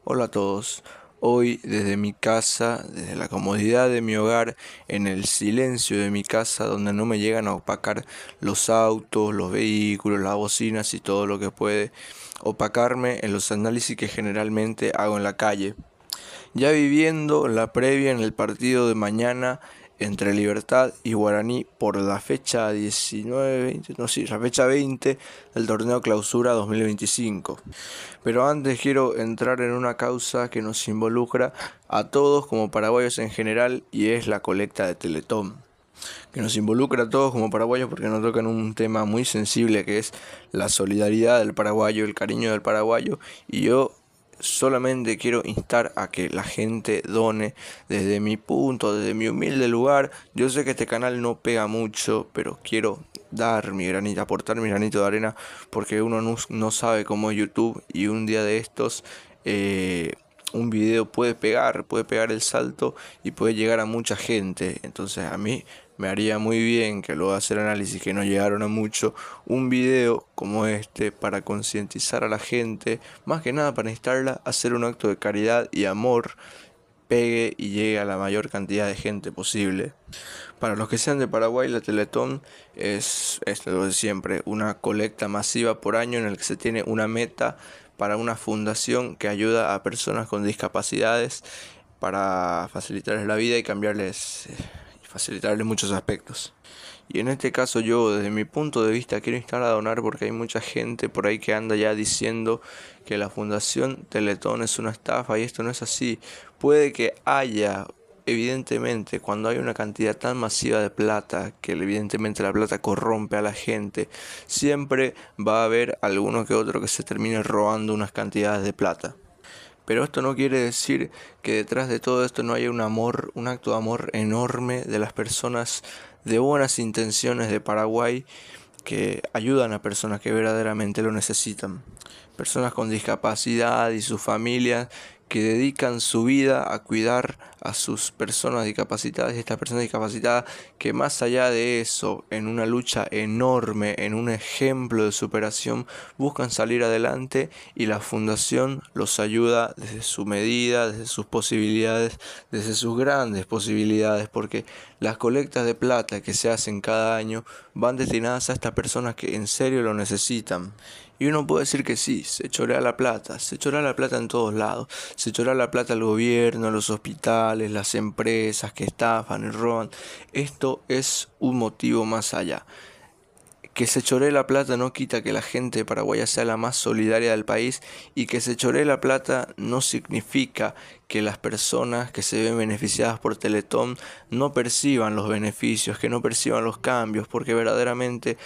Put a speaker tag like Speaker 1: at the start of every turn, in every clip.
Speaker 1: Hola a todos. Hoy desde mi casa, desde la comodidad de mi hogar, en el silencio de mi casa, donde no me llegan a opacar los autos, los vehículos, las bocinas y todo lo que puede opacarme en los análisis que generalmente hago en la calle. Ya viviendo la previa en el partido de mañana entre Libertad y Guaraní por la fecha 19, 20, no, sí, la fecha 20 del torneo Clausura 2025. Pero antes quiero entrar en una causa que nos involucra a todos como paraguayos en general y es la colecta de Teletón. Que nos involucra a todos como paraguayos porque nos tocan un tema muy sensible que es la solidaridad del paraguayo, el cariño del paraguayo, y yo solamente quiero instar a que la gente done desde mi punto, desde mi humilde lugar. Yo sé que este canal no pega mucho, pero quiero dar mi granito, aportar mi granito de arena, porque uno no sabe cómo es YouTube y un día de estos un video puede pegar el salto y puede llegar a mucha gente. Entonces a mí me haría muy bien, que luego de hacer análisis que no llegaron a mucho, un video como este para concientizar a la gente, más que nada para instarla a hacer un acto de caridad y amor, pegue y llegue a la mayor cantidad de gente posible. Para los que sean de Paraguay, la Teletón es lo de siempre, una colecta masiva por año en el que se tiene una meta para una fundación que ayuda a personas con discapacidades para facilitarles la vida y facilitarles muchos aspectos. Y en este caso yo, desde mi punto de vista, quiero instar a donar porque hay mucha gente por ahí que anda ya diciendo que la Fundación Teletón es una estafa y esto no es así. Puede que haya, evidentemente, cuando hay una cantidad tan masiva de plata, que evidentemente la plata corrompe a la gente, siempre va a haber alguno que otro que se termine robando unas cantidades de plata. Pero esto no quiere decir que detrás de todo esto no haya un amor, un acto de amor enorme de las personas de buenas intenciones de Paraguay que ayudan a personas que verdaderamente lo necesitan. Personas con discapacidad y sus familias que dedican su vida a cuidar a sus personas discapacitadas y estas personas discapacitadas que más allá de eso, en una lucha enorme, en un ejemplo de superación, buscan salir adelante y la fundación los ayuda desde su medida, desde sus posibilidades, desde sus grandes posibilidades, porque las colectas de plata que se hacen cada año van destinadas a estas personas que en serio lo necesitan. Y uno puede decir que sí, se chorea la plata, se chorea la plata en todos lados, se chorea la plata al gobierno, los hospitales, las empresas que estafan y roban. Esto es un motivo más allá. Que se choree la plata no quita que la gente paraguaya sea la más solidaria del país, y que se choree la plata no significa que las personas que se ven beneficiadas por Teletón no perciban los beneficios, que no perciban los cambios, porque verdaderamente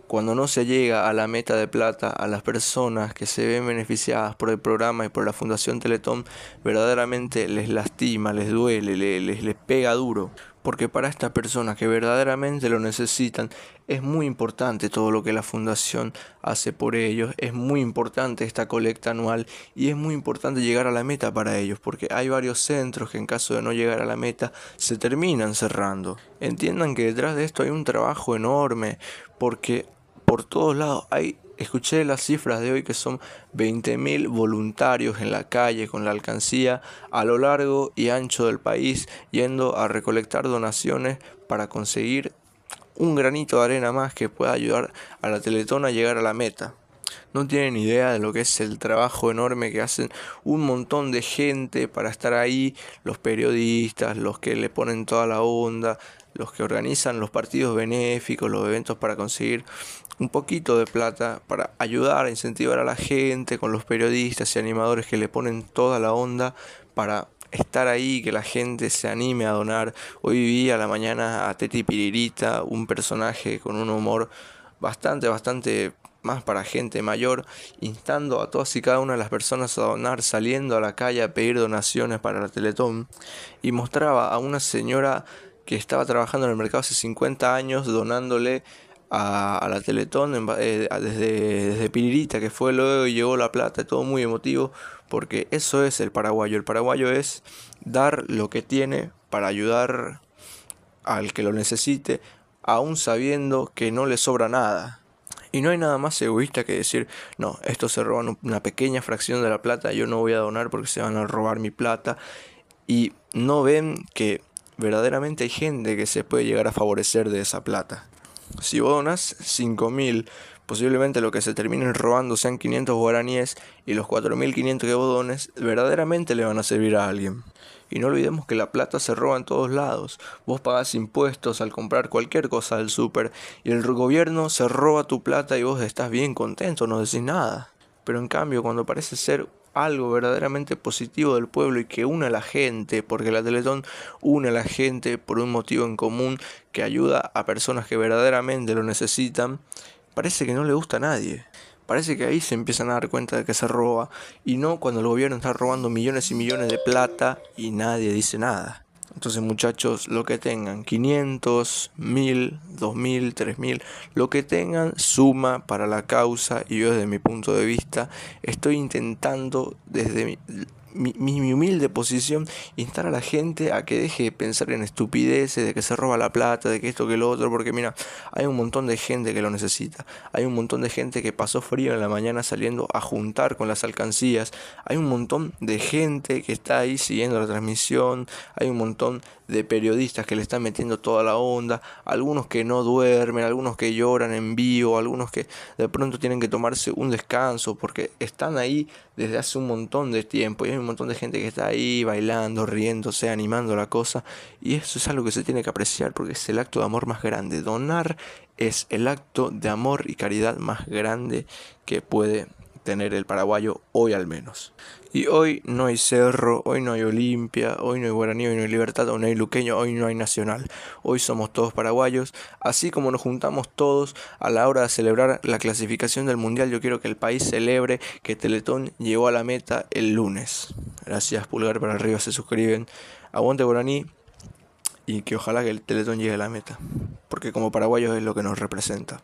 Speaker 1: cuando no se llega a la meta de plata, a las personas que se ven beneficiadas por el programa y por la Fundación Teletón, verdaderamente les lastima, les duele, les pega duro. Porque para estas personas que verdaderamente lo necesitan, es muy importante todo lo que la Fundación hace por ellos, es muy importante esta colecta anual y es muy importante llegar a la meta para ellos, porque hay varios centros que en caso de no llegar a la meta se terminan cerrando. Entiendan que detrás de esto hay un trabajo enorme, porque por todos lados escuché las cifras de hoy que son 20.000 voluntarios en la calle con la alcancía a lo largo y ancho del país yendo a recolectar donaciones para conseguir un granito de arena más que pueda ayudar a la Teletón a llegar a la meta. No tienen idea de lo que es el trabajo enorme que hacen un montón de gente para estar ahí, los periodistas, los que le ponen toda la onda, los que organizan los partidos benéficos, los eventos para conseguir un poquito de plata, para ayudar a incentivar a la gente, con los periodistas y animadores que le ponen toda la onda para estar ahí, que la gente se anime a donar. Hoy vi a la mañana a Teti Piririta, un personaje con un humor bastante más para gente mayor, instando a todas y cada una de las personas a donar, saliendo a la calle a pedir donaciones para la Teletón, y mostraba a una señora que estaba trabajando en el mercado hace 50 años donándole a la Teletón desde Piririta, que fue luego y llegó la plata, todo muy emotivo, porque eso es el paraguayo. El paraguayo es dar lo que tiene para ayudar al que lo necesite, aún sabiendo que no le sobra nada. Y no hay nada más egoísta que decir, no, estos se roban una pequeña fracción de la plata, yo no voy a donar porque se van a robar mi plata. Y no ven que verdaderamente hay gente que se puede llegar a favorecer de esa plata. Si vos donás 5.000, posiblemente lo que se terminen robando sean 500 guaraníes y los 4.500 que vos dones verdaderamente le van a servir a alguien. Y no olvidemos que la plata se roba en todos lados. Vos pagás impuestos al comprar cualquier cosa del súper y el gobierno se roba tu plata y vos estás bien contento, no decís nada. Pero en cambio, cuando parece ser algo verdaderamente positivo del pueblo y que une a la gente, porque la Teletón une a la gente por un motivo en común que ayuda a personas que verdaderamente lo necesitan, parece que no le gusta a nadie. Parece que ahí se empiezan a dar cuenta de que se roba y no cuando el gobierno está robando millones y millones de plata y nadie dice nada. Entonces, muchachos, lo que tengan, 500, 1.000, 2.000, 3.000, lo que tengan suma para la causa. Y yo, desde mi punto de vista, estoy intentando desde mi humilde posición instar a la gente a que deje de pensar en estupideces, de que se roba la plata, de que esto, que lo otro, porque mira, hay un montón de gente que lo necesita, hay un montón de gente que pasó frío en la mañana saliendo a juntar con las alcancías, hay un montón de gente que está ahí siguiendo la transmisión, hay un montón de periodistas que le están metiendo toda la onda, algunos que no duermen, algunos que lloran en vivo, algunos que de pronto tienen que tomarse un descanso porque están ahí desde hace un montón de tiempo y hay un montón de gente que está ahí bailando, riéndose, animando la cosa, y eso es algo que se tiene que apreciar porque es el acto de amor más grande. Donar es el acto de amor y caridad más grande que puede tener el paraguayo hoy al menos. Y hoy no hay Cerro, hoy no hay Olimpia, hoy no hay Guaraní, hoy no hay Libertad, hoy no hay Luqueño, hoy no hay Nacional. Hoy somos todos paraguayos, así como nos juntamos todos a la hora de celebrar la clasificación del Mundial. Yo quiero que el país celebre que Teletón llegó a la meta el lunes. Gracias, pulgar para arriba, se suscriben. Aguante Guaraní y que ojalá que el Teletón llegue a la meta, porque como paraguayos es lo que nos representa.